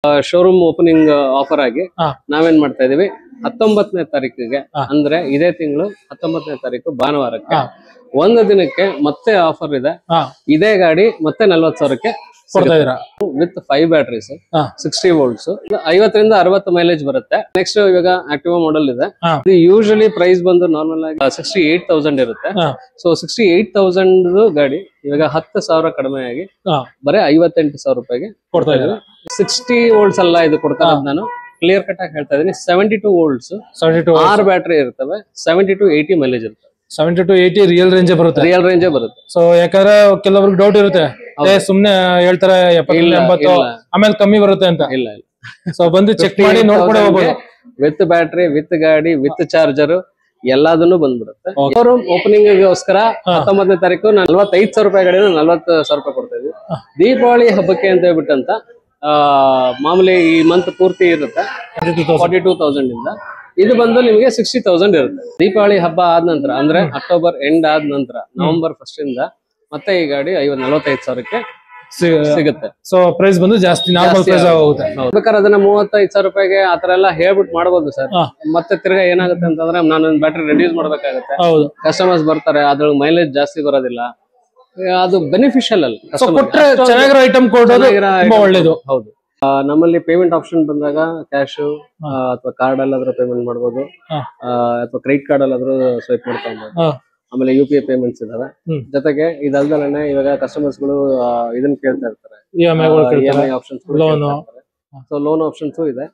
Showroom opening offer ಆಗಿ ನಾವೇನ್ ಮಾಡ್ತಾ ಇದೀವಿ 19ನೇ ತಾರೀಕಿಗೆ ಅಂದ್ರೆ ಇದೇ ತಿಂಗಳು 19ನೇ ತಾರೀಕು ಭಾನುವಾರಕ್ಕೆ ಒಂದು ದಿನಕ್ಕೆ ಮತ್ತೆ ಆಫರ್ ಇದೆ. ಇದೇ ಗಾಡಿ ಮತ್ತೆ 40,000ಕ್ಕೆ ವಿತ್ 5 ಬ್ಯಾಟರೀಸ್ 60 ವೋಲ್ಟ್ಸ್ 50 ರಿಂದ 60 ಮೈಲೇಜ್ ಬರುತ್ತೆ. ನೆಕ್ಸ್ಟ್ ಇವಾಗ ಆಕ್ಟಿವಾ ಮಾಡೆಲ್ ಇದೆ. ಇದು ಯೂಶಲಿ ಪ್ರೈಸ್ ಬಂದು ನಾರ್ಮಲ್ ಆಗಿ 68,000 ಇರುತ್ತೆ. ಸೊ 68,000 ಗಾಡಿ ಇವಾಗ 10,000 ಕಡಿಮೆ ಆಗಿ ಬರೀ 58,000 ರೂಪಾಯಿಗೆ ಕೊಡ್ತಾ ಇದ್ದಾರೆ. 60 ವೋಲ್ಟ್ಸ್ ಅಲ್ಲ ಇದು ಕೊಡ್ತಾ ಇರೋದು, ನಾನು ಕ್ಲಿಯರ್ ಕಟ್ ಆಗಿ ಹೇಳ್ತಾ ಇದೀನಿ. 72 ವೋಲ್ಟ್ಸ್ 6 ಬ್ಯಾಟರಿ ಇರ್ತವೆ. 70 to 80 ಮೈಲೇಜ್ ಇರುತ್ತೆ. 70 to 80 ರಿಯಲ್ ರೇಂಜ್ ಬರುತ್ತೆ. ರಿಯಲ್ ರೇಂಜ್ ಬರುತ್ತೆ. ಸೊ ಯಾಕಂದ್ರೆ ಕೆಲವರಿಗೆ ಡೌಟ್ ಇರುತ್ತೆ, ಸುಮ್ನೆ ಹೇಳ್ತಾರೆ 70-80 ಆಮೇಲೆ ಕಮ್ಮಿ ಬರುತ್ತೆ ಅಂತ. ಇಲ್ಲ ಇಲ್ಲ, ಸೊ ಬಂದು ಚೆಕ್ ಮಾಡಿ ನೋಡ್ಕೊಂಡು ಹೋಗ್ಬೋದು. ವಿತ್ ಬ್ಯಾಟರಿ, ವಿತ್ ಗಾಡಿ, ವಿತ್ ಚಾರ್ಜರ್ ಎಲ್ಲದನ್ನು ಬಂದ್ಬಿಡುತ್ತೆ. ಶೋರೂಮ್ ಓಪನಿಂಗ್ ಗೋಸ್ಕರ 19ನೇ ತಾರೀಕು 45,000 ರೂಪಾಯಿ ಗಾಡಿನ 40,000 ರೂಪಾಯಿ ಕೊಡ್ತಾ ಇದ್ವಿ. ದೀಪಾವಳಿ ಹಬ್ಬಕ್ಕೆ ಅಂತ ಹೇಳ್ಬಿಟ್ಟಂತ ಮಾಮೂಲಿ ಈ ಮಂತ್ ಪೂರ್ತಿ ಇರುತ್ತೆ 42,000 ಇಂದ. ಇದು ಬಂದು ನಿಮಗೆ 60,000 ಇರುತ್ತೆ. ದೀಪಾವಳಿ ಹಬ್ಬ ಆದ ನಂತರ ಅಂದ್ರೆ ಅಕ್ಟೋಬರ್ ಎಂಡ್ ಆದ ನಂತರ ನವೆಂಬರ್ 1 ಇಂದ ಮತ್ತೆ ಈ ಗಾಡಿ 45,000ಕ್ಕೆ ಸಿಗುತ್ತೆ. ಸೊ ಪ್ರೈಸ್ ಬಂದು ಜಾಸ್ತಿ ನಾರ್ಮಲ್ ಪ್ರೈಸ್ ಆಗುತ್ತೆ. ಬೇಕಾದ್ರೆ ಅದನ್ನ 35,000 ರೂಪಾಯಿಗೆ ಆತರ ಎಲ್ಲ ಹೇಳ್ಬಿಟ್ಟು ಮಾಡಬಹುದು ಸರ್. ಮತ್ತೆ ತಿರ್ಗಾ ಏನಾಗುತ್ತೆ ಅಂತಂದ್ರೆ ನಾನು ಬ್ಯಾಟರಿ ರೆಡ್ಯೂಸ್ ಮಾಡ್ಬೇಕಾಗುತ್ತೆ. ಕಸ್ಟಮರ್ಸ್ ಬರ್ತಾರೆ, ಅದ್ರ ಮೈಲೇಜ್ ಜಾಸ್ತಿ ಬರೋದಿಲ್ಲ. ಅದು ಬೆನಿಫಿಷಿಯಲ್ ಅಲ್ಲ. ಚೆನ್ನಾಗಿರೋ ಐಟಮ್ ಕೊಡೋದು ಒಳ್ಳೇದು. ಹೌದು. ನಮ್ಮಲ್ಲಿ ಪೇಮೆಂಟ್ ಆಪ್ಷನ್ ಬಂದಾಗ ಕ್ಯಾಶ್ ಅಥವಾ ಕಾರ್ಡ್ ಅಲ್ಲಾದ್ರೂ ಪೇಮೆಂಟ್ ಮಾಡಬಹುದು, ಅಥವಾ ಕ್ರೆಡಿಟ್ ಕಾರ್ಡ್ ಅಲ್ಲಾದ್ರೂ ಸ್ವೈಪ್ ಮಾಡ್ಕೊಬಹುದು. ಆಮೇಲೆ UPI ಪೇಮೆಂಟ್ಸ್ ಇದಾವೆ. ಜೊತೆಗೆ ಇದಲ್ದಲೇ ಇವಾಗ ಕಸ್ಟಮರ್ಸ್ ಗಳು ಇದನ್ನ ಕೇಳ್ತಾ ಇರ್ತಾರೆ, EMI options. So loan options ಇದೆ.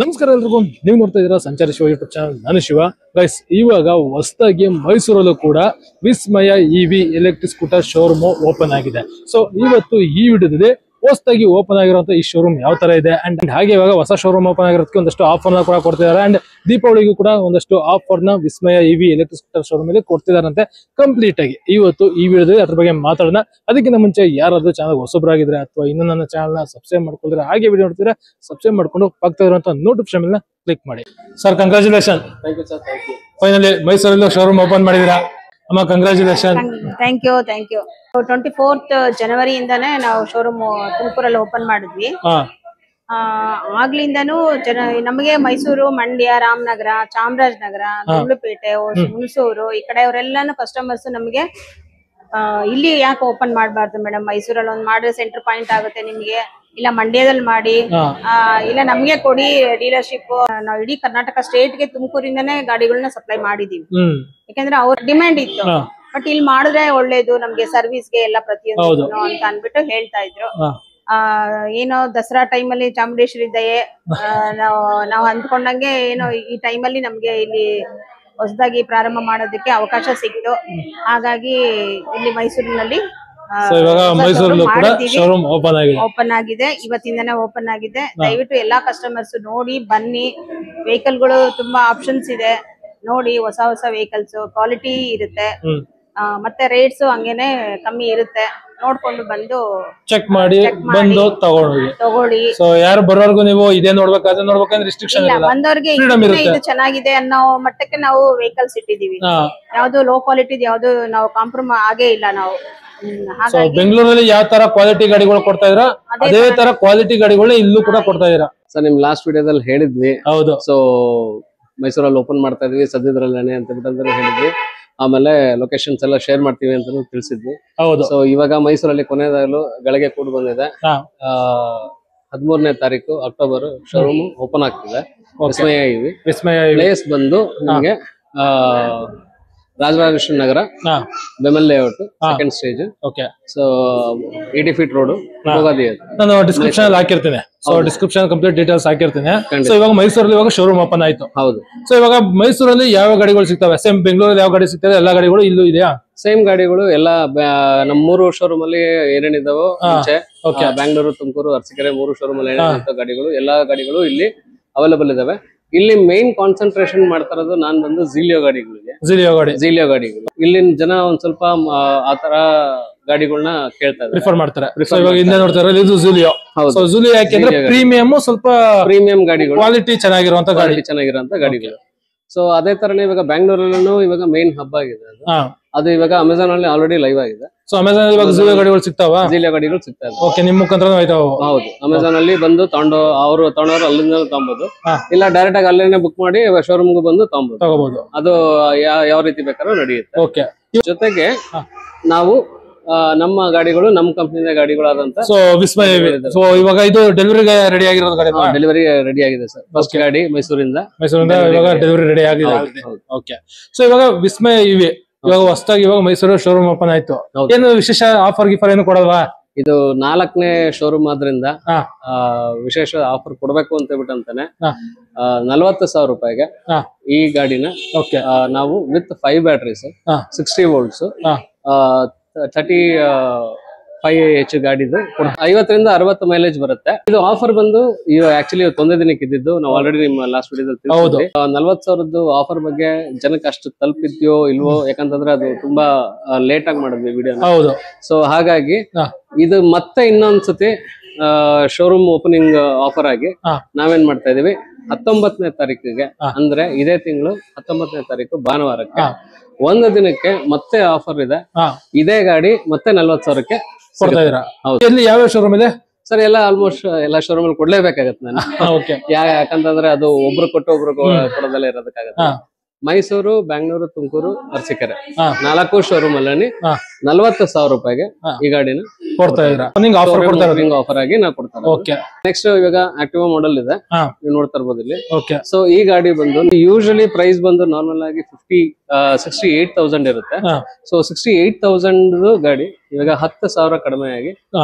ನಮಸ್ಕಾರ ಎಲ್ರಿಗೂ, ನೀವು ನೋಡ್ತಾ ಇದ್ದೀರಾ ಸಂಚಾರಿ ಶಿವ ಯೂಟ್ಯೂಬ್ ಚಾನಲ್. ನಾನು ಶಿವ. ಗೈಸ್, ಇವಾಗ ಹೊಸದಾಗಿ ಮೈಸೂರಲ್ಲೂ ಕೂಡ ವಿಸ್ಮಯ EV electric scooter showroom open ಆಗಿದೆ. ಸೊ ಇವತ್ತು ಈ ವಿಡಿಯೋದಲ್ಲಿ ಹೊಸದಾಗಿ ಓಪನ್ ಆಗಿರುವಂತ ಈ ಶೋರೂಮ್ ಯಾವ ತರ ಇದೆ ಅಂಡ್ ಹಾಗೆ ಇವಾಗ ಹೊಸ ಶೋರೂಮ್ ಓಪನ್ ಆಗಿರೋದಕ್ಕೆ ಒಂದಷ್ಟು ಆಫರ್ ಕೂಡ ಕೊಡ್ತಿದ್ದಾರೆ. ಅಂಡ್ ದೀಪಾವಳಿಗೂ ಕೂಡ ಒಂದಷ್ಟು ಆಫರ್ ನ ವಿಸ್ಮಯ EV ಎಲೆಕ್ಟ್ರಿಕ್ ಸ್ಕೂಟರ್ ಶೋರೂಮ್ ಅಲ್ಲಿ ಕೊಡ್ತಿದಾರಂತೆ ಕಂಪ್ಲೀಟ್ ಆಗಿ. ಇವತ್ತು ಈ ವಿಡಿಯೋದಲ್ಲಿ ಅದ್ರ ಬಗ್ಗೆ ಮಾತಾಡೋಣ. ಅದಕ್ಕಿಂತ ಮುಂಚೆ ಯಾರಾದ್ರೂ ಚಾನಲ್ ಹೊಸಬ್ರಾಗಿದ್ರೆ ಅಥವಾ ಇನ್ನೂ ನನ್ನ ಚಾನಲ್ ನ ಸಬ್ಸ್ಕ್ರೈಬ್ ಮಾಡ್ಕೊಂಡ್ರೆ, ಹಾಗೆ ವಿಡಿಯೋ ನೋಡ್ತಿದ್ರೆ ಸಬ್ಸ್ಕ್ರೈಬ್ ಮಾಡ್ಕೊಂಡು ಪಕ್ಕದಲ್ಲಿರುವಂತ ನೋಟಿಫಿಕೇಶನ್ ನ ಕ್ಲಿಕ್ ಮಾಡಿ. Sir, congratulation. ಫೈನಲಿ ಮೈಸೂರಲ್ಲಿ ಶೋರೂಮ್ ಓಪನ್ ಮಾಡಿದೀರಾ ಅಮ್ಮ, ಕಂಗ್ರಾಚುಲೇಷನ್. Thank you. 24th ಜನವರಿಯಿಂದಾನೇ ನಾವು ಶೋರೂಮ್ ತುಮಕೂರಲ್ಲಿ ಓಪನ್ ಮಾಡಿದ್ವಿ. ಆಗ್ಲಿಂದಾನು ನಮಗೆ ಮೈಸೂರು, ಮಂಡ್ಯ, ರಾಮನಗರ, ಚಾಮರಾಜನಗರ, ಗುಂಡ್ಲುಪೇಟೆ, ಹುಣಸೂರು ಈ ಕಡೆಯವರೆಲ್ಲಾನು ಕಸ್ಟಮರ್ಸ್ ನಮಗೆ ಇಲ್ಲಿ ಯಾಕೆ ಓಪನ್ ಮಾಡಬಾರ್ದು ಮೇಡಮ್, ಮೈಸೂರಲ್ಲಿ ಒಂದು ಮಾಡಿದ್ರೆ ಸೆಂಟರ್ ಪಾಯಿಂಟ್ ಆಗುತ್ತೆ ನಿಮ್ಗೆ, ಇಲ್ಲ ಮಂಡ್ಯದಲ್ಲಿ ಮಾಡಿ, ಇಲ್ಲ ನಮ್ಗೆ ಕೊಡಿ ಡೀಲರ್ಶಿಪ್. ನಾವು ಇಡೀ ಕರ್ನಾಟಕ ಸ್ಟೇಟ್ಗೆ ತುಮಕೂರಿಂದಾನೇ ಗಾಡಿಗಳನ್ನ ಸಪ್ಲೈ ಮಾಡಿದೀವಿ. ಯಾಕಂದ್ರೆ ಅವ್ರ ಡಿಮ್ಯಾಂಡ್ ಇತ್ತು. ಬಟ್ ಇಲ್ಲಿ ಮಾಡಿದ್ರೆ ಒಳ್ಳೇದು ನಮ್ಗೆ ಸರ್ವಿಸ್ಗೆ ಎಲ್ಲ ಪ್ರತಿಯೊಂದು ಅಂತ ಅನ್ಬಿಟ್ಟು ಹೇಳ್ತಾ ಇದ್ರು. ಏನೋ ದಸರಾ ಟೈಮಲ್ಲಿ ಚಾಮುಂಡೇಶ್ವರಿ ದಯೆ, ನಾವು ಅಂದ್ಕೊಂಡಂಗೆ ಏನೋ ಈ ಟೈಮಲ್ಲಿ ನಮ್ಗೆ ಇಲ್ಲಿ ಹೊಸದಾಗಿ ಪ್ರಾರಂಭ ಮಾಡೋದಕ್ಕೆ ಅವಕಾಶ ಸಿಕ್ತು. ಹಾಗಾಗಿ ಇಲ್ಲಿ ಮೈಸೂರಿನಲ್ಲಿ ಓಪನ್ ಆಗಿದೆ. ಇವತ್ತಿಂದನೇ ಓಪನ್ ಆಗಿದೆ. ದಯವಿಟ್ಟು ಎಲ್ಲಾ ಕಸ್ಟಮರ್ಸ್ ನೋಡಿ ಬನ್ನಿ. ವೆಹಿಕಲ್ಗಳು ತುಂಬಾ ಆಪ್ಷನ್ಸ್ ಇದೆ ನೋಡಿ. ಹೊಸ ಹೊಸ ವೆಹಿಕಲ್ಸ್, ಕ್ವಾಲಿಟಿ ಇರುತ್ತೆ, ಮತ್ತೆ ರೇಟ್ಸ್ ಹಂಗೇನೆ ಕಮ್ಮಿ ಇರುತ್ತೆ. ನೋಡ್ಕೊಂಡು ಬಂದು ಚೆಕ್ ಮಾಡಿ ಬಂದು ತಗೊಳ್ಳಿ. ಸೊ ಯಾರು ಬರೋರ್ಗು ನೀವು ಇದೇ ನೋಡ್ಬೇಕಾದ್ರೆ ನೋಡ್ಬೇಕಂದ್ರೆ ರಿಸ್ಟ್ರಿಕ್ಷನ್ ಇಲ್ಲ. ಬಂದವ್ರಿಗೆ ಇದು ಚೆನ್ನಾಗಿದೆ ಅನ್ನೋ ಮಟ್ಟಕ್ಕೆ ನಾವು ವೆಹಿಕಲ್ಸ್ ಇಟ್ಟಿದೀವಿ. ಯಾವ್ದು ಲೋ ಕ್ವಾಲಿಟಿ ಯಾವ್ದು ನಾವು ಕಾಂಪ್ರಮೈಸ್ ಆಗೇ ಇಲ್ಲ ನಾವು. ಬೆಂಗಳೂರಲ್ಲಿ ಯಾವ ತರ ಕ್ವಾಲಿಟಿ ಗಾಡಿಗಳು ಕೊಡ್ತಾ ಇದ್ರ ಅದೇ ತರ ಕ್ವಾಲಿಟಿ ಗಾಡಿಗಳನ್ನ ಇಲ್ಲೂ ಕೂಡ ಕೊಡ್ತಾ ಇದೀರಾ. ಸರ್, ನಿಮ್ ಲಾಸ್ಟ್ ವಿಡಿಯೋದಲ್ಲಿ ಹೇಳಿದ್ವಿ. ಹೌದು. ಸೊ ಮೈಸೂರಲ್ಲಿ ಓಪನ್ ಮಾಡ್ತಾ ಇದ್ವಿ ಸದ್ಯದ್ರಲ್ಲೇನೆ ಅಂತ ಬಿಟ್ಟಂದ್ರೆ ಹೇಳಿದ್ವಿ. ಆಮೇಲೆ ಲೊಕೇಶನ್ಸ್ ಎಲ್ಲ ಶೇರ್ ಮಾಡ್ತೀವಿ ಅಂತ ತಿಳಿಸಿದ್ವಿ. ಹೌದು. ಸೊ ಇವಾಗ ಮೈಸೂರಲ್ಲಿ ಕೊನೆಯದಾಗಲು ಗಳಿಗೆ ಕೂಡ್ ಬಂದಿದೆ. 13ನೇ ತಾರೀಕು ಅಕ್ಟೋಬರ್ ಶೋರೂಮ್ ಓಪನ್ ಆಗ್ತಿದೆ. ವಿಸ್ಮಯ ಪ್ಲೇಸ್ ಬಂದು ನಿಮಗೆ Rajarajeshwara Nagar, BEML layout, second stage. Okay. So 80 feet road ಹೋಗೋದಿ. ನಾನು ಡಿಸ್ಕ್ರಿಪ್ಷನ್ ಅಲ್ಲಿ ಹಾಕಿರ್ತೀನಿ. ಸೊ ಡಿಸ್ಕ್ರಿಪ್ಷನ್ ಕಂಪ್ಲೀಟ್ ಡೀಟೇಲ್ಸ್ ಹಾಕಿರ್ತೀನಿ. ಸೊ ಇವಾಗ ಮೈಸೂರಲ್ಲಿ ಇವಾಗ ಶೋರೂಮ್ ಓಪನ್ ಆಯ್ತು. ಹೌದು. ಸೊ ಇವಾಗ ಮೈಸೂರಲ್ಲಿ ಯಾವ ಗಾಡಿಗಳು ಸಿಗ್ತವೆ? ಸೇಮ್ ಬೆಂಗಳೂರಲ್ಲಿ ಯಾವ ಗಾಡಿ ಸಿಗ್ತದೆ ಎಲ್ಲಾ ಗಾಡಿಗಳು ಇಲ್ಲೂ ಇದೆಯಾ? ಸೇಮ್ ಗಾಡಿಗಳು ಎಲ್ಲ ನಮ್ಮ 3 ಶೋರೂಮ್ ಅಲ್ಲಿ ಏನೇನಿದಾವೋ ಮುಂಚೆ ಬ್ಯಾಂಗ್ಳೂರು, ತುಮಕೂರು, ಅರಸೀಕೆರೆ 3 ಶೋರೂಮ್ ಅಲ್ಲಿ ಏನೇನಿದ್ದ ಗಾಡಿಗಳು ಎಲ್ಲಾ ಗಾಡಿಗಳು ಇಲ್ಲಿ ಅವೈಲೇಬಲ್ ಇದಾವೆ. ಇಲ್ಲಿ ಮೇನ್ ಕಾನ್ಸಂಟ್ರೇಷನ್ ಮಾಡ್ತಾ ಇರೋದು ನಾನ್ ಬಂದು ಝೀಲಿಯೋ ಗಾಡಿಗಳಿಗೆ. ಝೀಲಿಯೋ ಗಾಡಿಗಳು ಇಲ್ಲಿನ ಜನ ಒಂದ್ ಸ್ವಲ್ಪ ಆತರ ಗಾಡಿಗಳನ್ನ ಕೇಳ್ತಾ ಇದ್ದಾರೆ, ಪ್ರಿಫರ್ ಮಾಡ್ತಾರೆ. ಇದು ಝೀಲಿಯೋ. ಸೊ ಝೀಲಿಯೋ ಯಾಕೆಂದ್ರೆ ಪ್ರೀಮಿಯಂ, ಸ್ವಲ್ಪ ಪ್ರೀಮಿಯಂ ಗಾಡಿಗಳು, ಕ್ವಾಲಿಟಿ ಚೆನ್ನಾಗಿರುವಂತ ಗಾಡಿಗಳು. ಸೊ ಅದೇ ತರನೇ ಇವಾಗ ಬ್ಯಾಂಗ್ಳೂರಲ್ಲೂ ಇವಾಗ ಮೇನ್ ಹಬ್ ಆಗಿದೆ ಅದು ಇವಾಗ ಅಮೆಝಾನ್ ಅಲ್ಲಿ ಆಲ್ರೆಡಿ ಲೈವ್ ಆಗಿದೆ. ಸೊ ಅಮೆಝಾನ್ ಇವಾಗ ಝೀರೋ ಗಾಡಿಗಳು ಸಿಗ್ತಾವ? ಝೀಲಿಯೋ ಗಾಡಿಗಳು ಸಿಗ್ತಾ ಇದೆ. ಓಕೆ, ನಿಮ್ ಮುಖಾಂತರ ಆಯ್ತಾವ? ಹೌದು, ಅಮೆಝಾನ್ ಅಲ್ಲಿ ಬಂದು ತಗೊಂಡವ್ರು ಅಲ್ಲಿಂದ ತಗೊಬಹುದು, ಇಲ್ಲ ಡೈರೆಕ್ಟ್ ಆಗಿ ಅಲ್ಲೇನೆ ಬುಕ್ ಮಾಡಿ ಶೋರೂಮ್ ಬಂದು ತಗೋಬಹುದು. ಅದು ಯಾವ ರೀತಿ ಬೇಕಾದ್ರೂ ನಡೆಯುತ್ತೆ. ಓಕೆ, ಜೊತೆಗೆ ನಾವು ನಮ್ಮ ಗಾಡಿಗಳು ನಮ್ಮ ಕಂಪನಿಯ ಗಾಡಿಗಳಾದಂತ ಸೊ ವಿಸ್ಮಯ. ಸೊ ಇವಾಗ ಇದು ಡೆಲಿವರಿಗೆ ರೆಡಿ ಆಗಿರೋದು ಗಾಡಿ? ಡೆಲಿವರಿ ರೆಡಿ ಆಗಿದೆ ಸರ್. ಫಸ್ಟ್ ಗಾಡಿ ಮೈಸೂರಿಂದ ಇವಾಗ ಡೆಲಿವರಿ ರೆಡಿ ಆಗಿದೆ. ಓಕೆ, ಸೊ ಇವಾಗ ವಿಸ್ಮಯ ಇವಾಗ ಹೊಸದಾಗಿ ಇವಾಗ ಮೈಸೂರು ಶೋರೂಮ್ ಓಪನ್ ಆಯ್ತು. ಏನು ವಿಶೇಷ ಆಫರ್ ಗಿಫರ್ ಏನು ಕೊಡಲ್ವಾ? ಇದು 4ನೇ ಶೋರೂಮ್ ಆದ್ರಿಂದ ವಿಶೇಷ ಆಫರ್ ಕೊಡ್ಬೇಕು ಅಂತ ಹೇಳ್ಬಿಟ್ಟಂತಾನೆ 40,000 ರೂಪಾಯಿಗೆ ಈ ಗಾಡಿನ ನಾವು ವಿತ್ 5 ಬ್ಯಾಟ್ರೀಸ್ 60 ವೋಲ್ಟ್ಸ್ 35H ಗಾಡಿದು 50ರಿಂದ 60 ಮೈಲೇಜ್ ಬರುತ್ತೆ. ಇದು ಆಫರ್ ಬಂದು ಆಕ್ಚುಲಿ ಒಂದೇ ದಿನಕ್ಕೆ ಇದ್ದಿದ್ದು. ನಾವು ಆಲ್ರೆಡಿ ನಿಮ್ಮ ಲಾಸ್ಟ್ ವಿಡಿಯೋದಲ್ಲಿ 40,000 ಆಫರ್ ಬಗ್ಗೆ ಜನಕ್ಕೆ ಅಷ್ಟು ತಲುಪಿದ್ಯೋ ಇಲ್ವೋ, ಯಾಕಂತಂದ್ರೆ ಅದು ತುಂಬಾ ಲೇಟ್ ಆಗಿ ಮಾಡಿದ್ವಿ ವಿಡಿಯೋ. ಸೊ ಹಾಗಾಗಿ ಇದು ಮತ್ತೆ ಇನ್ನೊಂದ್ಸತಿ ಶೋರೂಮ್ ಓಪನಿಂಗ್ ಆಫರ್ ಆಗಿ ನಾವೇನ್ ಮಾಡ್ತಾ ಇದೀವಿ, 19ನೇ ತಾರೀಕಿಗೆ ಅಂದ್ರೆ ಇದೇ ತಿಂಗಳು 19ನೇ ತಾರೀಕು ಭಾನುವಾರಕ್ಕೆ ಒಂದು ದಿನಕ್ಕೆ ಮತ್ತೆ ಆಫರ್ ಇದೆ. ಇದೇ ಗಾಡಿ ಮತ್ತೆ 40,000ಕ್ಕೆ ಕೊಡ್ತಾ ಇದೀರಾ? ಯಾವ ಶೋರೂಮ್ ಇದೆ ಸರ್? ಎಲ್ಲ ಆಲ್ಮೋಸ್ಟ್ ಎಲ್ಲ ಶೋರೂಮ್ ಅಲ್ಲಿ ಕೊಡ್ಲೇಬೇಕಾಗತ್ತೆ ನಾನು. ಯಾಕಂತಂದ್ರೆ ಅದು ಒಬ್ರು ಕೊಟ್ಟು ಒಬ್ರು ಕೊಡೋದಲ್ಲ ಇರೋದಕ್ಕಾಗತ್ತೆ. ಮೈಸೂರು, ಬ್ಯಾಂಗ್ಳೂರು, ತುಮಕೂರು, ಅರಸೀಕೆರೆ 4 ಶೋರೂಮ್ ಅಲ್ಲಿ 40,000 ರೂಪಾಯಿಗೆ ಈ ಗಾಡಿನ ಕೊಡ್ತಾ ಇದ್ದೀರಾ? ಆಫರ್ ಆಗಿ ನಾವು ಕೊಡ್ತಾರೆ. ನೆಕ್ಸ್ಟ್ ಇವಾಗ ಆಕ್ಟಿವಾ ಮಾಡೆಲ್ ಇದೆ, ನೀವು ನೋಡ್ತಾ ಇರ್ಬೋದು ಇಲ್ಲಿ. ಸೊ ಈ ಗಾಡಿ ಬಂದು ಯೂಶಲಿ ಪ್ರೈಸ್ ಬಂದು ನಾರ್ಮಲ್ ಆಗಿ 68,000 ಇರುತ್ತೆ. ಸೊ 68,000 ಗಾಡಿ ಇವಾಗ 10,000 ಕಡಿಮೆ ಆಗಿ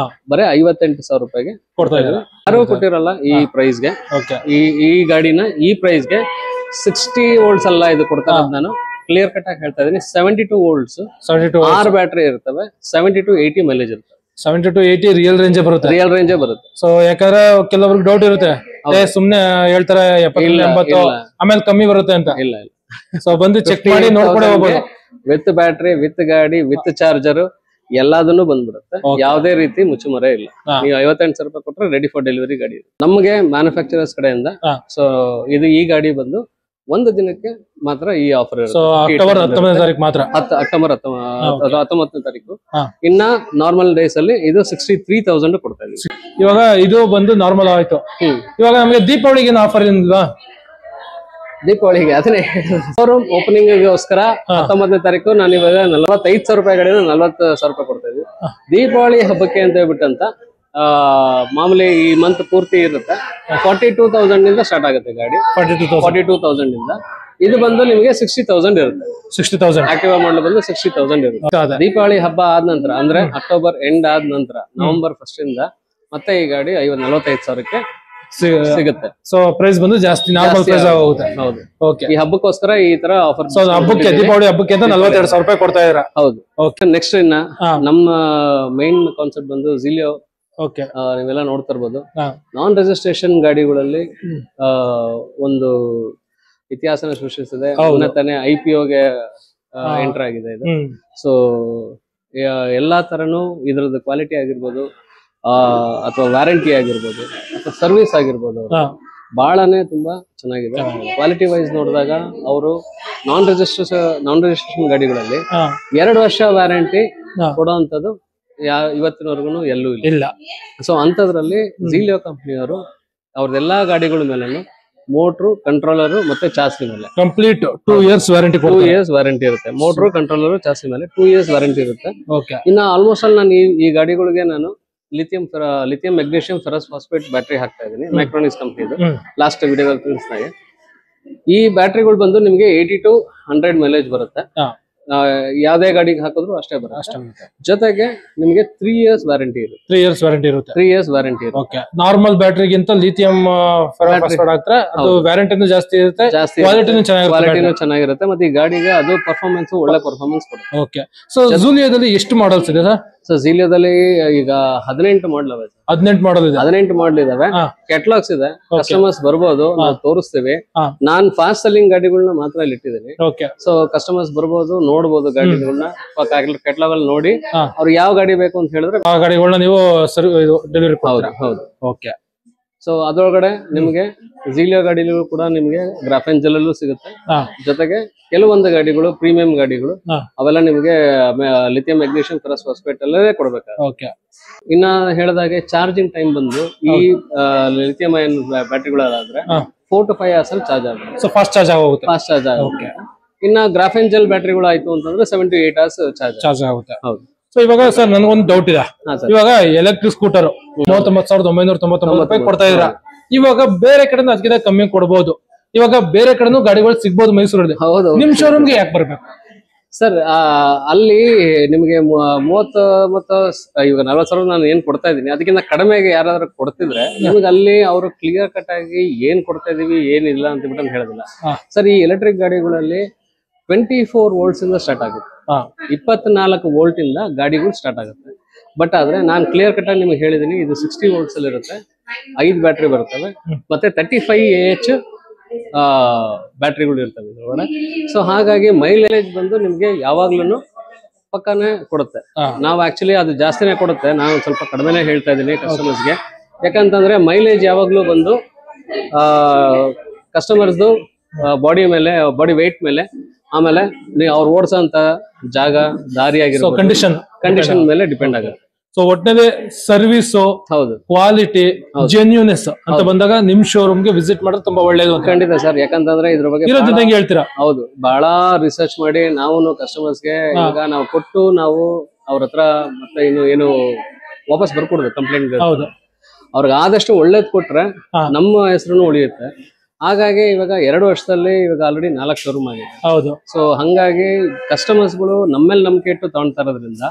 ಬರೀ 58,000 ರೂಪಾಯಿಗೆ ಕೊಡ್ತಾ ಇದ್ದಾರೆ. ಯಾರು ಕೊಟ್ಟಿರಲ್ಲ ಈ ಪ್ರೈಸ್ಗೆ. ಈ ಗಾಡಿನ ಈ ಪ್ರೈಸ್ಗೆ 60 ವೋಲ್ಟ್ಸ್ ಅಲ್ಲ ಇದು ಕೊಡ್ತಾ ಇರೋದು. ನಾನು ಕ್ಲಿಯರ್ ಕಟ್ ಆಗಿ ಹೇಳ್ತಾ ಇದೀನಿ, 72 ವೋಲ್ಟ್ಸ್ 6 ಬ್ಯಾಟ್ರಿ ಇರ್ತವೆ, 70 to 80 ಮೈಲೇಜ್ ಇರುತ್ತೆ. 70 to 80 ರಿಯಲ್ ರೇಂಜ್ ಬರುತ್ತೆ. ಸೊ ಯಾಕಂದ್ರೆ ಕೆಲವರಿಗೆ ಡೌಟ್ ಇರುತ್ತೆ, ಸುಮ್ನೆ ಹೇಳ್ತಾರೆ 70-80 ಆಮೇಲೆ ಕಮ್ಮಿ ಬರುತ್ತೆ ಅಂತ. ಇಲ್ಲ, ಸೊ ಬಂದು ಚೆಕ್ ಮಾಡಿ ನೋಡ್ಕೊಂಡು ಹೋಗ್ಬೋದು. ವಿತ್ ಬ್ಯಾಟ್ರಿ, ವಿತ್ ಗಾಡಿ, ವಿತ್ ಚಾರ್ಜರ್ ಎಲ್ಲದನ್ನು ಬಂದ್ಬಿಡುತ್ತೆ. ಯಾವುದೇ ರೀತಿ ಮುಚ್ಚುಮರೆ ಇಲ್ಲ. ನೀವು 58,000 ರೂಪಾಯಿ ಕೊಟ್ಟರೆ ರೆಡಿ ಫಾರ್ ಡೆಲಿವರಿ ಗಾಡಿ ನಮಗೆ ಮ್ಯಾನುಫ್ಯಾಕ್ಚರರ್ಸ್ ಕಡೆಯಿಂದ. ಸೊ ಇದು ಈ ಗಾಡಿ ಬಂದು ಒಂದು ದಿನಕ್ಕೆ ಮಾತ್ರ ಈ ಆಫರ್ ಇರುತ್ತೆ. ಅಕ್ಟೋಬರ್ 19ನೇ ತಾರೀಕು ಮಾತ್ರ. ಅಕ್ಟೋಬರ್ 19ನೇ ತಾರೀಕು. ಇನ್ನ ನಾರ್ಮಲ್ ಡೇಸ್ ಅಲ್ಲಿ ಇದು 63,000 ಕೊಡ್ತಾ ಇದೀವಿ. ಇವಾಗ ಇದು ಬಂದು ನಾರ್ಮಲ್ ಆಯ್ತು. ಇವಾಗ ನಮಗೆ ದೀಪಾವಳಿಗೆ ಏನು ಆಫರ್ ಇಲ್ವಾ? ದೀಪಾವಳಿಗೆ ಅದನ್ನೇ ಶೋರೂಮ್ ಓಪನಿಂಗ್ ಗೋಸ್ಕರ 19ನೇ ತಾರೀಕು ನಾನು ಇವಾಗ 45,000 ರೂಪಾಯಿ ಗಾಡಿನ 40,000 ರೂಪಾಯಿ ಕೊಡ್ತಾ ಇದ್ವಿ. ದೀಪಾವಳಿ ಹಬ್ಬಕ್ಕೆ ಅಂತ ಹೇಳ್ಬಿಟ್ಟಂತ ಮಾಮೂಲಿ ಈ ಮಂತ್ ಪೂರ್ತಿ ಇರುತ್ತೆ. 42,000 ಇಂದ ಸ್ಟಾರ್ಟ್ ಆಗುತ್ತೆ ಗಾಡಿ. 42,000 ಇಂದ ಇದು ಬಂದು ನಿಮಗೆ 60,000 ಇರುತ್ತೆ. 60,000 ಆಕ್ಟಿವಾ ಮಾಡಲ್ ಬಂದು 60,000 ಇರುತ್ತೆ. ದೀಪಾವಳಿ ಹಬ್ಬ ಆದ ನಂತರ ಅಂದ್ರೆ ಅಕ್ಟೋಬರ್ ಎಂಡ್ ಆದ ನಂತರ ನವೆಂಬರ್ 1st ಇಂದ ಮತ್ತೆ ಈ ಗಾಡಿ 45,000ಕ್ಕೆ ಸಿಗುತ್ತೆ. ಸೊ ಪ್ರೈಸ್ ಬಂದು ಜಾಸ್ತಿ ನಾರ್ಮಲ್ ಪ್ರೈಸ್ ಆಗುತ್ತೆ. ಹೌದು, ಓಕೆ. ಈ ಹಬ್ಬಕ್ಕೋಸ್ಕರ ಈ ತರ ಆಫರ್. ಸೊ ಹಬ್ಬಕ್ಕೆ ದೀಪಾವಳಿ ಹಬ್ಬಕ್ಕೆ ಅಂತ 42,000 ರೂಪಾಯಿ ಕೊಡ್ತಾ ಇದ್ದೀರಾ? ಹೌದು. ಓಕೆ. ನೆಕ್ಸ್ಟ್ ಇನ್ನ ನಮ್ಮ ಮೈನ್ ಕಾನ್ಸೆಪ್ಟ್ ಬಂದು ಝೀಲಿಯೋ. ಓಕೆ, ನೀವೆಲ್ಲ ನೋಡ್ತಾ ಇರ್ಬೋದು. ನಾನ್ ರಿಜಿಸ್ಟ್ರೇಷನ್ ಗಾಡಿಗಳಲ್ಲಿ ಒಂದು ಇತಿಹಾಸನ ಸೃಷ್ಟಿಸಿದೆ. ತಾನೇ IPOಗೆ ಎಂಟರ್ ಆಗಿದೆ ಇದು. ಸೊ ಎಲ್ಲಾ ತರನು ಇದ್ರದ್ದು ಕ್ವಾಲಿಟಿ ಆಗಿರ್ಬೋದು, ಅಥವಾ ವ್ಯಾರಂಟಿ ಆಗಿರ್ಬೋದು, ಅಥವಾ ಸರ್ವಿಸ್ ಆಗಿರ್ಬೋದು, ಬಹಳನೇ ತುಂಬಾ ಚೆನ್ನಾಗಿದೆ. ಕ್ವಾಲಿಟಿ ವೈಸ್ ನೋಡಿದಾಗ ಅವರು ನಾನ್ ರಿಜಿಸ್ಟ್ರೇಷನ್ ಗಾಡಿಗಳಲ್ಲಿ 2 ವರ್ಷ ವ್ಯಾರಂಟಿ ಕೊಡುವಂತದ್ದು ಇವತ್ತಿನವರೆಗೂ ಎಲ್ಲೂ ಇಲ್ಲ. ಸೊ ಅಂತದ್ರಲ್ಲಿ ಝೀಲಿಯೋ ಕಂಪನಿಯವರು ಅವ್ರದ್ದೆಲ್ಲಾ ಗಾಡಿಗಳ ಮೇಲೆ ಮೋಟ್ರು, ಕಂಟ್ರೋಲರ್ ಮತ್ತೆ ಚಾಸಿ ಮೇಲೆ complete 2 years warranty. 2 years warranty ಇರುತ್ತೆ. ಮೋಟ್ರು, ಕಂಟ್ರೋಲರ್, ಚಾಸಿ ಮೇಲೆ 2 ಇಯರ್ಸ್ ವ್ಯಾರಂಟಿ ಇರುತ್ತೆ. ಇನ್ನ ಆಲ್ಮೋಸ್ಟ್ ಅಲ್ಲಿ ನಾನು ಈ ಗಾಡಿಗಳಿಗೆ ನಾನು lithium magnesium ferrous phosphate battery ಹಾಕ್ತಾ ಇದೀನಿ. ಮೈಕ್ರೋನಿಕ್ಸ್ ಕಂಪನಿದು. ಲಾಸ್ಟ್ ವಿಡಿಯೋದಲ್ಲಿ ತಿಳಿಸಿದಾಗ ಈ ಬ್ಯಾಟ್ರಿಗಳು ಬಂದು ನಿಮಗೆ 80 to 100 ಮೈಲೇಜ್ ಬರುತ್ತೆ. ಯಾವ್ದೇ ಗಾಡಿಗೆ ಹಾಕಿದ್ರು ಅಷ್ಟೇ ಬರುತ್ತೆ. ಜೊತೆಗೆ ನಿಮಗೆ 3 ಇಯರ್ಸ್ ವ್ಯಾರಂಟಿ ಇರುತ್ತೆ. 3 ಇಯರ್ಸ್ ವ್ಯಾರಂಟಿ ಇರುತ್ತೆ. 3 ಇಯರ್ಸ್ ವ್ಯಾರಂಟಿ ಇರುತ್ತೆ. ಓಕೆ. ನಾರ್ಮಲ್ ಬ್ಯಾಟ್ರಿಗಿಂತ ಲಿಥಿಯಂ ಫಾಸ್ಫೇಟ್ ಹಾಕ್ತಾರೆ, ಅದು ವ್ಯಾರಂಟಿನೂ ಜಾಸ್ತಿ ಇರುತ್ತೆ, ಕ್ವಾಲಿಟಿನೂ ಚೆನ್ನಾಗಿರುತ್ತೆ. ಮತ್ತೆ ಈ ಗಾಡಿಗೆ ಅದು ಪರ್ಫಾರ್ಮೆನ್ಸ್ ಒಳ್ಳೆ ಪರ್ಫಾರ್ಮೆನ್ಸ್ ಕೊಡುತ್ತೆ. ಓಕೆ. ಸೊ ಝೂಲಿಯೋದಲ್ಲಿ ಎಷ್ಟು ಮಾಡಲ್ಸ್ ಇದೆ ಸರ್? ಸೊ ಝೀಲಿಯೋದಲ್ಲಿ ಈಗ 18 ಮಾಡಲ್ ಅವೆ. 18 ಮಾಡಲ್ ಇದೆ. 18 ಮಾಡಲ್ ಇದಾವೆ. ಕೆಟಲಾಗ್ಸ್ ಇದೆ. ಕಸ್ಟಮರ್ಸ್ ಬರ್ಬೋದು, ನಾವು ತೋರಿಸ್ತೀವಿ. ನಾನ್ ಫಾಸ್ಟ್ ಸೆಲ್ಲಿಂಗ್ ಗಾಡಿಗಳನ್ನ ಮಾತ್ರ ಇಲ್ಲಿ ಇಟ್ಟಿದ್ದೀನಿ. ಸೊ ಕಸ್ಟಮರ್ಸ್ ಬರ್ಬೋದು, ನೋಡ್ಬೋದು ಗಾಡಿಗಳನ್ನ. ಕೆಟಲಾಗ್ ಅಲ್ಲಿ ನೋಡಿ ಅವ್ರು ಯಾವ ಗಾಡಿ ಬೇಕು ಅಂತ ಹೇಳಿದ್ರೆ ಆ ಗಾಡಿಗಳನ್ನ ನೀವು ಡೆಲಿವರಿ ಕೊಡ್ತೀರಾ? ಹೌದು. ಓಕೆ. ಸೊ ಅದ್ರೊಳಗಡೆ ನಿಮ್ಗೆ ಝೀಲಿಯೋ ಗಾಡಿಗಳು ಕೂಡ ನಿಮ್ಗೆ ಗ್ರಾಫೆನ್ ಜೆಲ್ ಅಲ್ಲೂ ಸಿಗುತ್ತೆ. ಜೊತೆಗೆ ಕೆಲವೊಂದು ಗಾಡಿಗಳು ಪ್ರೀಮಿಯಂ ಗಾಡಿಗಳು ಅವೆಲ್ಲ ನಿಮ್ಗೆ ಲಿಥಿಯಂ ಮ್ಯಾಗ್ನೀಷಿಯಂ ಫೆರಸ್ ಫಾಸ್ಫೇಟ್ ಅಲ್ಲೇ ಕೊಡ್ಬೇಕು. ಇನ್ನ ಹೇಳಿದಾಗೆ ಚಾರ್ಜಿಂಗ್ ಟೈಮ್ ಬಂದು ಈ ಲಿಥಿಯಂ ಅಯನ್ ಬ್ಯಾಟ್ರಿಗಳಾದ್ರೆ 4 to 5 hours ಅಲ್ಲಿ ಚಾರ್ಜ್ ಆಗುತ್ತೆ. ಸೊ ಫಾಸ್ಟ್ ಚಾರ್ಜ್ ಆಗುತ್ತೆ. ಇನ್ನ ಗ್ರಾಫೆನ್ ಜೆಲ್ ಬ್ಯಾಟ್ರಿಗಳು ಆಯ್ತು ಅಂತಂದ್ರೆ 7 to 8 hours ಚಾರ್ಜ್ ಆಗುತ್ತೆ. ಹೌದು. ಸೊ ಇವಾಗ ಸರ್ ನನ್ಗೊಂದು ಡೌಟ್ ಇದೆ. ಇವಾಗ ಎಲೆಕ್ಟ್ರಿಕ್ ಸ್ಕೂಟರ್ 39,999 ರೂಪಾಯಿ ಕೊಡ್ತಾ ಇದ್ರ, ಇವಾಗ ಬೇರೆ ಕಡೆ ಅದಕ್ಕಿಂತ ಕಮ್ಮಿ ಕೊಡಬಹುದು, ಇವಾಗ ಬೇರೆ ಕಡೆನೂ ಗಾಡಿಗಳು ಸಿಗ್ಬೋದು ಮೈಸೂರಲ್ಲಿ. ನಿಮ್ ಶೋರೂಮ್ಗೆ ಯಾಕೆ ಬರ್ಬೇಕು ಸರ್? ಅಲ್ಲಿ ನಿಮ್ಗೆ 30 ಮತ್ತು ಇವಾಗ 40,000 ನಾನು ಏನ್ ಕೊಡ್ತಾ ಇದ್ದೀನಿ, ಅದಕ್ಕಿಂತ ಕಡಿಮೆಗೆ ಯಾರಾದ್ರೂ ಕೊಡ್ತಿದ್ರೆ ನಿಮ್ಗೆ ಅಲ್ಲಿ ಅವರು ಕ್ಲಿಯರ್ ಕಟ್ ಆಗಿ ಏನ್ ಕೊಡ್ತಾ ಇದೀವಿ ಏನಿಲ್ಲ ಅಂತ ಬಿಟ್ಟು ಹೇಳೋದಿಲ್ಲ ಸರ್. ಈ ಎಲೆಕ್ಟ್ರಿಕ್ ಗಾಡಿಗಳಲ್ಲಿ 24 volts ಇಂದ ಸ್ಟಾರ್ಟ್ ಆಗುತ್ತೆ, 24 volt ಇಂದ ಗಾಡಿಗಳು ಸ್ಟಾರ್ಟ್ ಆಗುತ್ತೆ. ಬಟ್ ಆದ್ರೆ ನಾನು ಕ್ಲಿಯರ್ ಕಟ್ ಆಗಿ ನಿಮ್ಗೆ ಹೇಳಿದೀನಿ, ಇದು 60 volts ಅಲ್ಲಿ ಇರುತ್ತೆ, 5 ಬ್ಯಾಟ್ರಿ ಬರ್ತವೆ, ಮತ್ತೆ 35 Ah ಬ್ಯಾಟ್ರಿಗಳು ಇರ್ತವೆ ಇದ್ರೊಳಗಡೆ. ಸೊ ಹಾಗಾಗಿ ಮೈಲೇಜ್ ಬಂದು ನಿಮ್ಗೆ ಯಾವಾಗ್ಲೂ ಪಕ್ಕನೆ ಕೊಡುತ್ತೆ. ನಾವು ಆಕ್ಚುಲಿ ಅದು ಜಾಸ್ತಿನೇ ಕೊಡುತ್ತೆ, ನಾನು ಸ್ವಲ್ಪ ಕಡಿಮೆನೆ ಹೇಳ್ತಾ ಇದ್ದೀನಿ ಕಸ್ಟಮರ್ಸ್ಗೆ. ಯಾಕಂತಂದ್ರೆ ಮೈಲೇಜ್ ಯಾವಾಗ್ಲೂ ಬಂದು ಕಸ್ಟಮರ್ಸ್ದು ಬಾಡಿ ಮೇಲೆ, ಬಾಡಿ weight ಮೇಲೆ, ಆಮೇಲೆ ನೀವು ಅವ್ರು ಓಡಿಸೋಂತ ಜಾಗ, ದಾರಿ ಆಗಿರೋ ಕಂಡೀಷನ್ ಮೇಲೆ ಡಿಪೆಂಡ್ ಆಗುತ್ತೆ. ಸೊ ಒಟ್ಟಿನಲ್ಲಿ ಸರ್ವಿಸ್, ಹೌದು, ಕ್ವಾಲಿಟಿ, ಜೆನ್ಯೂನೆಸ್ ಅಂತ ಬಂದಾಗ ನಿಮ್ ಶೋರೂಮ್ಗೆ ವಿಸಿಟ್ ಮಾಡಿದ್ರೆ ತುಂಬಾ ಒಳ್ಳೇದು. ಖಂಡಿತ ಸರ್, ಯಾಕಂತಂದ್ರೆ ಇದ್ರ ಬಗ್ಗೆ ಹೇಳ್ತೀರಾ. ಹೌದು, ಬಹಳ ರಿಸರ್ಚ್ ಮಾಡಿ ನಾವು ಕಸ್ಟಮರ್ಸ್ಗೆ ಈಗ ನಾವು ಕೊಟ್ಟು ನಾವು ಅವ್ರ ಹತ್ರ ಮತ್ತೆ ಏನು ವಾಪಸ್ ಬರ್ಕೊಡುದು ಕಂಪ್ಲೇಂಟ್. ಹೌದು, ಅವ್ರಿಗೆ ಆದಷ್ಟು ಒಳ್ಳೇದ್ ಕೊಟ್ರೆ ನಮ್ಮ ಹೆಸರು ಉಳಿಯುತ್ತೆ. ಹಾಗಾಗಿ ಇವಾಗ 2 ವರ್ಷದಲ್ಲಿ ಇವಾಗ ಆಲ್ರೆಡಿ 4 ಶೋರೂಮ್ ಆಗಿದೆ. ಹೌದು. ಸೊ ಹಂಗಾಗಿ ಕಸ್ಟಮರ್ಸ್ ಗಳು ನಮ್ಮೇಲೆ ನಂಬಿಕೆ ಇಟ್ಟು ತಗೊಳ್ತಾ ಇರೋದ್ರಿಂದ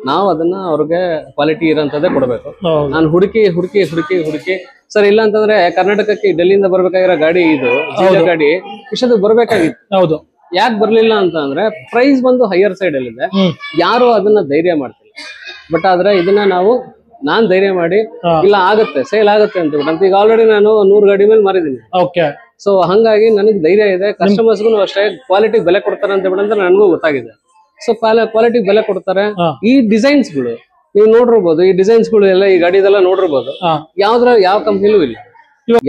ನಾವು ಅದನ್ನ ಅವ್ರಿಗೆ ಕ್ವಾಲಿಟಿ ಇರೋಂಥದ್ದೇ ಕೊಡ್ಬೇಕು. ನಾನು ಹುಡುಕಿ ಸರ್, ಇಲ್ಲ ಅಂತಂದ್ರೆ ಕರ್ನಾಟಕಕ್ಕೆ ಡೆಲ್ಲಿಯಿಂದ ಬರ್ಬೇಕಾಗಿರೋ ಗಾಡಿ, ಇದು ಗಾಡಿ ಇಷ್ಟೊಂದು ಬರ್ಬೇಕಾಗಿತ್ತು. ಹೌದು. ಯಾಕೆ ಬರ್ಲಿಲ್ಲ ಅಂತ ಅಂದ್ರೆ ಪ್ರೈಸ್ ಬಂದು ಹೈಯರ್ ಸೈಡ್ ಅಲ್ಲಿ ಇದೆ, ಯಾರು ಅದನ್ನ ಧೈರ್ಯ ಮಾಡ್ತಿಲ್ಲ. ಬಟ್ ಆದ್ರೆ ಇದನ್ನ ನಾನ್ ಧೈರ್ಯ ಮಾಡಿ ಇಲ್ಲ ಆಗುತ್ತೆ, ಸೇಲ್ ಆಗುತ್ತೆ ಅಂತ ಬಿಟ್ಟು ಈಗ ಆಲ್ರೆಡಿ ನಾನು 100 ಗಾಡಿ ಮೇಲೆ ಮಾರಿದ್ದೀನಿ. ಸೊ ಹಂಗಾಗಿ ನನಗೆ ಧೈರ್ಯ ಇದೆ, ಕಸ್ಟಮರ್ಸ್ಗೂ ಅಷ್ಟೇ ಕ್ವಾಲಿಟಿ ಬೆಲೆ ಕೊಡ್ತಾರೆ ಅಂತ ಬಿಟ್ಟು ನನಗೂ ಗೊತ್ತಾಗಿದೆ. ಸೊ ಕ್ವಾಲಿಟಿ ಬೆಲೆ ಕೊಡ್ತಾರೆ. ಈ ಡಿಸೈನ್ಸ್ ಗಳು ನೀವು ನೋಡಿರ್ಬೋದು, ಈ ಡಿಸೈನ್ಸ್ ಗಳು ಎಲ್ಲ ಈ ಗಾಡಿದೆಲ್ಲ ನೋಡಿರ್ಬೋದು, ಯಾವ ಕಂಪ್ನಿಲೂ ಇಲ್ಲ,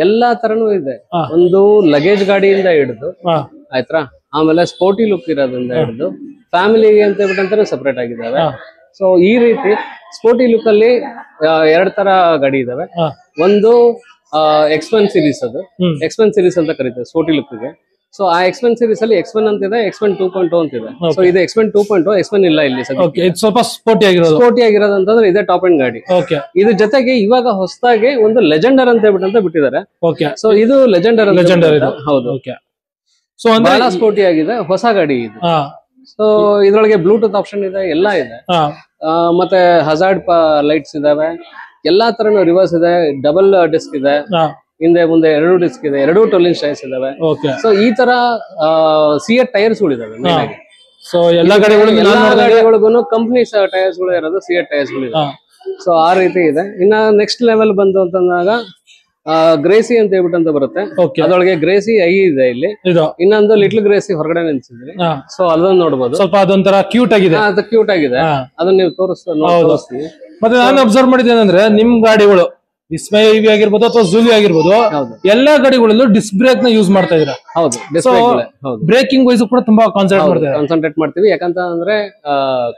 ಎಲ್ಲಾ ತರನು ಇದೆ. ಒಂದು ಲಗೇಜ್ ಗಾಡಿಯಿಂದ ಹಿಡಿದು ಆಯ್ತಾ, ಆಮೇಲೆ ಸ್ಪೋರ್ಟಿ ಲುಕ್ ಇರೋದ್ರಿಂದ ಹಿಡಿದು ಫ್ಯಾಮಿಲಿಗೆ ಅಂತ ಹೇಳ್ಬಿಟ್ಟಂತಾನೆ ಸಪರೇಟ್ ಆಗಿದ್ದಾವೆ. ಸೊ ಈ ರೀತಿ ಸ್ಪೋರ್ಟಿ ಲುಕ್ ಅಲ್ಲಿ 2 ತರ ಗಾಡಿ ಇದಾವೆ. ಒಂದು X1 ಸೀರೀಸ್, ಅದು X1 ಸೀರೀಸ್ ಅಂತ ಕರೀತಾರೆ ಸ್ಪೋರ್ಟಿ ಲುಕ್ ಗೆ. ಸೊ ಆ X1 ಸೀರೀಸ್ ಅಲ್ಲಿ X1 ಅಂತ ಇದೆ, X1 2.0 ಅಂತ ಇದೆ. ಸೊ ಇದು X1 2.0, X1 ಇಲ್ಲ ಇಲ್ಲಿ ಸ್ವಲ್ಪ ಸ್ಪೋರ್ಟಿ ಆಗಿರೋದು ಅಂತಂದ್ರೆ ಇದೆ ಟಾಪ್ ಎಂಡ್ ಗಾಡಿ. ಇದ್ರ ಜೊತೆಗೆ ಇವಾಗ ಹೊಸದಾಗಿ ಒಂದು ಲೆಜೆಂಡರ್ ಅಂತ ಹೇಳ್ಬಿಟ್ಟು ಬಿಟ್ಟಿದ್ದಾರೆ. ಸೊ ಇದು ಲೆಜೆಂಡರ್. ಹೌದು. ಸೊ ಬಹಳ ಸ್ಪೋರ್ಟಿ ಆಗಿದೆ, ಹೊಸ ಗಾಡಿ ಇದು. ಸೊ ಇದ್ರೊಳಗೆ ಬ್ಲೂಟೂತ್ ಆಪ್ಷನ್ ಇದೆ, ಎಲ್ಲ ಇದೆ. ಮತ್ತೆ ಹಜಾರ್ಡ್ ಲೈಟ್ಸ್ ಇದಾವೆ, ಎಲ್ಲಾ ತರನು ರಿವರ್ಸ್ ಇದೆ, ಡಬಲ್ ಡಿಸ್ಕ್ ಇದೆ, ಹಿಂದೆ ಮುಂದೆ 2 ಡಿಸ್ಕ್ ಇದೆ, 2 12 inch ಟೈರ್ಸ್ ಇದಾವೆ. ಸೊ ಈ ತರ ಸಿಎಟ್ ಟೈರ್ಸ್ ಗಳು ಇದಾವೆ. ಸೊ ಎಲ್ಲಾ ಗಾಡಿಗಳಿಗೂ ಕಂಪ್ನಿ ಟೈರ್ಸ್ ಗಳು ಇರೋದು, ಸಿಎಟ್ ಟೈರ್ಸ್ ಗಳು ಇದೆ. ಸೊ ಆ ರೀತಿ ಇದೆ. ಇನ್ನ ನೆಕ್ಸ್ಟ್ ಲೆವೆಲ್ ಬಂದು ಅಂತಂದಾಗ ಗ್ರೇಸಿ ಅಂತ ಹೇಳ್ಬಿಟ್ಟು ಬರುತ್ತೆ. ಅದರೊಳಗೆ ಗ್ರೇಸಿ ಐ ಇದೆ ಇಲ್ಲಿ, ಇನ್ನೊಂದು ಲಿಟ್ಲ್ ಗ್ರೇಸಿ ಹೊರಗಡೆ ನಿಲ್ಸಿದ್ರಿ. ಸೊ ಅದನ್ನ ನೋಡಬಹುದು, ಸ್ವಲ್ಪ ಅದೊಂಥರ ಕ್ಯೂಟ್ ಆಗಿದೆ. ಅದು ಕ್ಯೂಟ್ ಆಗಿದೆ, ಅದನ್ನ ನೀವು ತೋರಿಸ್ತೀವಿ. ಮತ್ತೆ ನಾನು ಅಬ್ಸರ್ವ್ ಮಾಡಿದ್ದೇನೆ ಅಂದ್ರೆ ನಿಮ್ ಗಾಡಿಗಳು ಡಿಸ್ಮೈ ಇವಿ ಆಗಿರ್ಬೋದು ಅಥವಾ ಜೂಲಿ ಆಗಿರ್ಬೋದು, ಎಲ್ಲಾ ಗಾಡಿಗಳಲ್ಲೂ ಡಿಸ್ಕ್ ಬ್ರೇಕ್ ನ ಯೂಸ್ ಮಾಡ್ತಾ ಇದ್ರ. ಹೌದು, ಬ್ರೇಕಿಂಗ್ ವೈಸ್ ಕೂಡ ತುಂಬಾ ಕಾನ್ಸಂಟ್ರೇಟ್ ಮಾಡ್ತೀವಿ. ಯಾಕಂತ ಅಂದ್ರೆ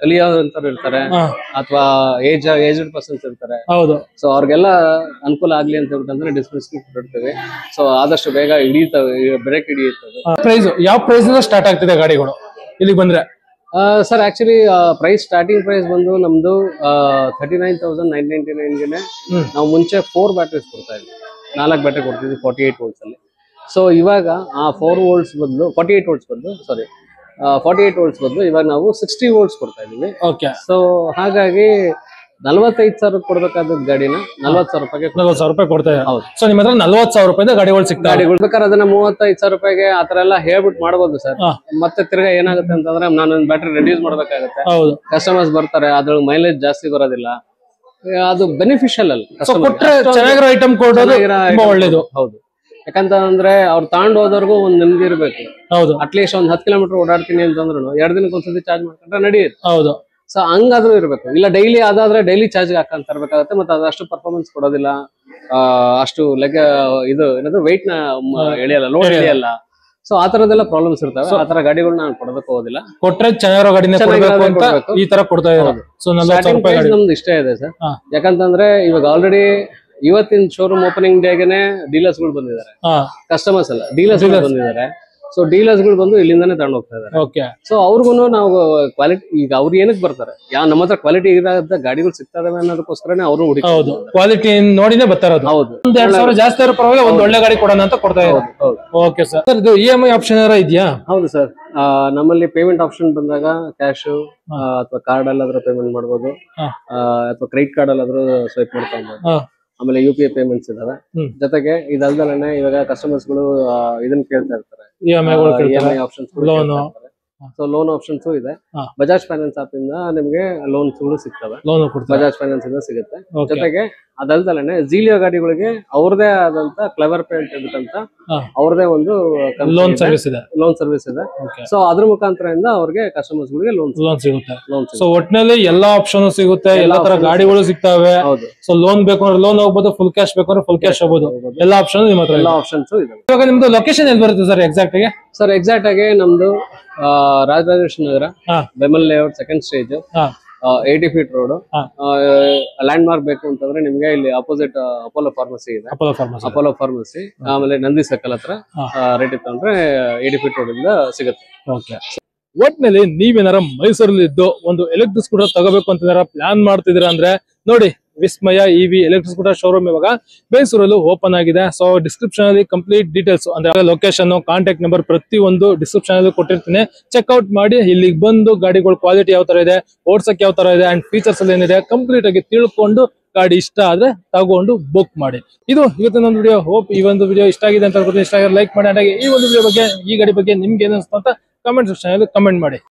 ಕಲಿಯೋದಂತವ್ರು ಇರ್ತಾರೆ ಅಥವಾ ಏಜ್ಡ್ ಪರ್ಸನ್ಸ್ ಇರ್ತಾರೆ. ಹೌದು. ಸೊ ಅವ್ರಿಗೆಲ್ಲ ಅನುಕೂಲ ಆಗ್ಲಿ ಅಂತ ಹೇಳ್ಬಿಟ್ಟಂದ್ರೆ ಡಿಸ್ಕ್ ಕೊಟ್ಟಿರ್ತೀವಿ. ಸೊ ಆದಷ್ಟು ಬೇಗ ಹಿಡಿಯುತ್ತವೆ, ಬ್ರೇಕ್ ಹಿಡಿಯುತ್ತವೆ. ಪ್ರೈಸ್ ಯಾವ ಪ್ರೈಸ್ ಇಂದ ಸ್ಟಾರ್ಟ್ ಆಗ್ತಿದೆ ಗಾಡಿಗಳು ಇಲ್ಲಿಗೆ ಬಂದ್ರೆ? Sir actually price starting price ಬಂದು ನಮ್ದು 39,999 ನಾವು ಮುಂಚೆ 4 ಬ್ಯಾಟ್ರೀಸ್ ಕೊಡ್ತಾ ಇದ್ವಿ, 4 ಬ್ಯಾಟ್ರಿ ಕೊಡ್ತಿದ್ವಿ 48 volts ಅಲ್ಲಿ. ಸೊ ಇವಾಗ ಆ 4 volts ಬದಲು 48 volts ಬದಲು 48 volts ಬದಲು ಇವಾಗ ನಾವು 60 volts ಕೊಡ್ತಾ ಇದೀವಿ. ಸೊ ಹಾಗಾಗಿ 45,000 ಕೊಡ್ಬೇಕಾದ ಗಾಡಿನ 40,000 ರೂಪಾಯಿ ಕೊಡ್ತಾ ಇದೆ. ಸೊ ನಿಮ್ಮ ಹತ್ರ 40,000 ರೂಪಾಯಿ ಗಾಡಿಗಳು ಸಿಗ್ತವೆ. ಗಾಡಿಗಳು ಬೇಕಾದ್ರೆ ಅದನ್ನ 35,000 ರೂಪಾಯಿಗೆ ಆತರ ಎಲ್ಲ ಹೇಳ್ಬಿಟ್ಟು ಮಾಡ್ಬೋದು ಸರ್. ಮತ್ತೆ ತಿರ್ಗಾ ಏನಾಗುತ್ತೆ ಅಂತಂದ್ರೆ ನಾನು ಬ್ಯಾಟ್ರಿ ರೆಡ್ಯೂಸ್ ಮಾಡ್ಬೇಕಾಗುತ್ತೆ. ಕಸ್ಟಮರ್ಸ್ ಬರ್ತಾರೆ, ಅದ್ರೊಳಗೆ ಮೈಲೇಜ್ ಜಾಸ್ತಿ ಬರೋದಿಲ್ಲ, ಅದು ಬೆನಿಫಿಷಿಯಲ್ ಅಲ್ಲ. ಚೆನ್ನಾಗಿರೋ ಐಟಮ್ ಕೊಡೋದು ಒಳ್ಳೇದು. ಹೌದು, ಯಾಕಂತಂದ್ರೆ ಅವ್ರು ತಗೊಂಡ್ ಹೋದವ್ರಿಗೂ ಒಂದ್ ನೆಮ್ಮದಿ ಇರ್ಬೇಕು. ಹೌದು. ಅಟ್ಲೀಸ್ಟ್ ಒಂದ್ 10 ಕಿಲೋಮೀಟರ್ ಓಡಾಡ್ತೀನಿ ಅಂತಂದ್ರು 2 ದಿನಕ್ಕೆ ಒಂದ್ಸತಿ ಚಾರ್ಜ್ ಮಾಡ್ಕೊಂಡ್ರೆ ನಡೆಯುತ್ತೆ. ಹೌದು. ಸೊ ಹಂಗಾದ್ರೂ ಇರ್ಬೇಕು. ಇಲ್ಲ ಡೈಲಿ ಅದಾದ್ರೆ ಡೈಲಿ ಚಾರ್ಜ್ ಹಾಕೊಂಡ್ ತರಬೇಕಾಗುತ್ತೆ, ಮತ್ತೆ ಅದಷ್ಟು ಪರ್ಫಾರ್ಮೆನ್ಸ್ ಕೊಡೋದಿಲ್ಲ, ಅಷ್ಟು ಇದು ಏನಂದ್ರೆ ವೆಯ್ಟ್ ನ ಎಳೆಯಲ್ಲ, ಲೋಡ್ ಎಳೆಯಲ್ಲ. ಸೊ ಆ ತರದೆಲ್ಲ ಪ್ರಾಬ್ಲಮ್ಸ್ ಇರ್ತವೆ. ಆ ತರ ಗಾಡಿಗಳನ್ನ ನಾನು ಕೊಡೋದಕ್ಕೆ ಹೋಗೋದಿಲ್ಲ. ಕೊಟ್ರೆ ಚೆನ್ನಾಗಿರೋ ಗಾಡಿನ ಕೊಡ್ಬೇಕು ಅಂತ ಈ ತರ ಕೊಡ್ತಾ ಇರೋದು. ಸೊ ನಮ್ದು ಇಷ್ಟ ಇದೆ ಸರ್. ಯಾಕಂತಂದ್ರೆ ಇವಾಗ ಆಲ್ರೆಡಿ ಇವತ್ತಿನ ಶೋರೂಮ್ ಓಪನಿಂಗ್ ಡೇಗೆನೆ ಡೀಲರ್ಸ್ ಗಳು ಬಂದಿದ್ದಾರೆ, ಕಸ್ಟಮರ್ಸ್ ಅಲ್ಲ ಡೀಲರ್ಸ್ ಗಳು ಬಂದಿದ್ದಾರೆ. ಸೊ ಡೀಲರ್ಸ್ ಗಳು ಬಂದು ಇಲ್ಲಿಂದಾನೆ ತಗೊಂಡು ಹೋಗ್ತಾ ಇದ್ದಾರೆ. ಸೊ ಅವ್ರಿಗೂ ನಾವು ಕ್ವಾಲಿಟಿ, ಈಗ ಅವ್ರು ಏನಕ್ಕೆ ಬರ್ತಾರೆ, ನಮ್ಮ ಹತ್ರ ಕ್ವಾಲಿಟಿ ಇರೋದ ಗಾಡಿಗಳು ಸಿಗ್ತಾ ಇದಾವೆ ಅನ್ನೋದಕ್ಕೋಸ್ಕರನೇ ಅವರು ಹುಡುಕಿ ಕ್ವಾಲಿಟಿ ನೋಡಿನೇ ಬರ್ತಾ ಇರೋದು. ಹೌದು, 2,000 ಜಾಸ್ತಿ ಇರೋ ಪರವಾಗಿಲ್ಲ, ಒಂದು ಒಳ್ಳೆ ಗಾಡಿ ಕೊಡೋಣ ಅಂತ ಕೊಡ್ತಾ ಇರೋದು. ಓಕೆ ಸರ್, ಇದು EMI ಆಪ್ಷನ್ ಏನಾರ ಇದೆಯಾ? ಹೌದು ಸರ್, ನಮ್ಮಲ್ಲಿ ಪೇಮೆಂಟ್ ಆಪ್ಷನ್ ಬಂದಾಗ ಕ್ಯಾಶ್ ಅಥವಾ ಕಾರ್ಡ್ ಅಲ್ಲಾದ್ರೂ ಪೇಮೆಂಟ್ ಮಾಡ್ಬೋದು, ಅಥವಾ ಕ್ರೆಡಿಟ್ ಕಾರ್ಡ್ ಅಲ್ಲಾದ್ರೂ ಸ್ವೈಪ್ ಮಾಡ್ಕೊಬಹುದು. ಆಮೇಲೆ UPI ಪೇಮೆಂಟ್ಸ್ ಇದಾವೆ. ಜೊತೆಗೆ ಇದಲ್ದಲೇ ಇವಾಗ ಕಸ್ಟಮರ್ಸ್ ಗಳು ಇದನ್ನ ಕೇಳ್ತಾ ಇರ್ತಾರೆ, EMI options. So loan options ಇದೆ. ಬಜಾಜ್ ಫೈನಾನ್ಸ್ ಆಪ್ ಇಂದ ನಿಮ್ಗೆ ಲೋನ್ಸ್ ಗಳು ಸಿಗ್ತವೆ, ಬಜಾಜ್ ಫೈನಾನ್ಸ್ ಇಂದ ಸಿಗುತ್ತೆ. ಜೊತೆಗೆ ಅದಲ್ದಲೇ ಝೀಲಿಯೋ ಗಾಡಿಗಳಿಗೆ ಅವ್ರದೇ ಆದಂತ ಕ್ಲೆವರ್ ಪೇಂಟ್ ಅಂತ ಅವ್ರದೇ ಒಂದು ಲೋನ್ ಸರ್ವಿಸ್ ಇದೆ. ಸೊ ಅದ್ರ ಮುಖಾಂತರದಿಂದ ಅವ್ರಿಗೆ ಕಸ್ಟಮರ್ಸ್ ಗಳಿಗೆ ಲೋನ್ ಸಿಗುತ್ತೆ. ಸೊ ಒಟ್ಟಿನಲ್ಲಿ ಎಲ್ಲಾ ಆಪ್ಷನ್ ಸಿಗುತ್ತೆ, ಎಲ್ಲಾ ತರ ಗಾಡಿಗಳು ಸಿಗ್ತವೆ. ಸೊ ಲೋನ್ ಬೇಕು ಅಂದ್ರೆ ಲೋನ್ ಹೋಗ್ಬೋದು, ಫುಲ್ ಕ್ಯಾಶ್ ಬೇಕು ಅಂದ್ರೆ ಫುಲ್ ಕ್ಯಾಶ್ ಹೋಗ್ಬೋದು. ಎಲ್ಲಾ ಆಪ್ಷನ್ ನಿಮ್ಮ ಹತ್ರ, ಎಲ್ಲಾ ಆಪ್ಷನ್ಸ್ ಇದೆ. ಇವಾಗ ನಿಮ್ದು ಲೊಕೇಶನ್ ಎಲ್ಲಿ ಬರುತ್ತೆ ಸರ್ ಎಕ್ಸಾಕ್ಟ್ ಆಗಿ? ಸರ್ ಎಕ್ಸಾಕ್ಟ್ ಆಗಿ ನಮ್ದು Rajarajeshwari Nagar, BEML layout, second stage, 80 feet road. Landmark ಬೇಕು ಅಂತಂದ್ರೆ ನಿಮ್ಗೆ ಇಲ್ಲಿ ಅಪೋಸಿಟ್ ಅಪೋಲೋ ಫಾರ್ಮಸಿ ಇದೆ, ಅಪೋಲೋ ಫಾರ್ಮಸಿ. ಆಮೇಲೆ ನಂದಿ ಸರ್ಕಲ್ ಹತ್ರ ರೇಟ್ ಇತ್ತಂದ್ರೆ 80 ಫೀಟ್ ರೋಡ್ ಇಂದ ಸಿಗುತ್ತೆ. ಒಟ್ನಲ್ಲಿ ನೀವೇನಾರ ಮೈಸೂರಲ್ಲಿ ಇದ್ದು ಒಂದು ಎಲೆಕ್ಟ್ರಿಕ್ ಸ್ಕೂಟರ್ ತಗೋಬೇಕು ಅಂತ ಪ್ಲಾನ್ ಮಾಡ್ತಿದ್ದೀರಾ ಅಂದ್ರೆ ನೋಡಿ, ವಿಸ್ಮಯ EV ಎಲೆಕ್ಟ್ರಿಕ್ ಸ್ಕೂಟರ್ ಶೋರೂಮ್ ಇವಾಗ ಮೈಸೂರಲ್ಲೂ ಓಪನ್ ಆಗಿದೆ. ಸೊ ಡಿಸ್ಕ್ರಿಪ್ಷನ್ ಅಲ್ಲಿ ಕಂಪ್ಲೀಟ್ ಡೀಟೇಲ್ಸ್ ಅಂದ್ರೆ ಲೊಕೇಶನ್, ಕಾಂಟ್ಯಾಕ್ಟ್ ನಂಬರ್ ಪ್ರತಿಯೊಂದು ಡಿಸ್ಕ್ರಿಪ್ಷನ್ ಅಲ್ಲಿ ಕೊಟ್ಟಿರ್ತೀನಿ. ಚೆಕ್ಔಟ್ ಮಾಡಿ ಇಲ್ಲಿಗೆ ಬಂದು ಗಾಡಿಗಳ ಕ್ವಾಲಿಟಿ ಯಾವ ತರ ಇದೆ, ಓಡ್ಸಕ್ ಯಾವ ತರ ಇದೆ ಅಂಡ್ ಫೀಚರ್ಸ್ ಅಲ್ಲಿ ಏನಿದೆ ಕಂಪ್ಲೀಟ್ ಆಗಿ ತಿಳ್ಕೊಂಡು ಗಾಡಿ ಇಷ್ಟ ಆದ್ರೆ ತಗೊಂಡು ಬುಕ್ ಮಾಡಿ. ಇದು ಇವತ್ತಿನ ವಿಡಿಯೋ. ಹೋಪ್ ಈ ಒಂದು ವಿಡಿಯೋ ಇಷ್ಟ ಆಗಿದೆ ಅಂತ ಅನ್ಕೋತೀನಿ. ಇಷ್ಟ ಆಗಿದೆ ಲೈಕ್ ಮಾಡಿ. ಹಾಗೆ ಈ ಒಂದು ವಿಡಿಯೋ ಬಗ್ಗೆ, ಈ ಗಾಡಿ ಬಗ್ಗೆ ನಿಮ್ಗೆ ಏನು ಅನ್ಸುತ್ತೆ ಅಂತ ಕಮೆಂಟ್ ಸೆಕ್ಷನ್ ಅಲ್ಲಿ ಕಮೆಂಟ್ ಮಾಡಿ.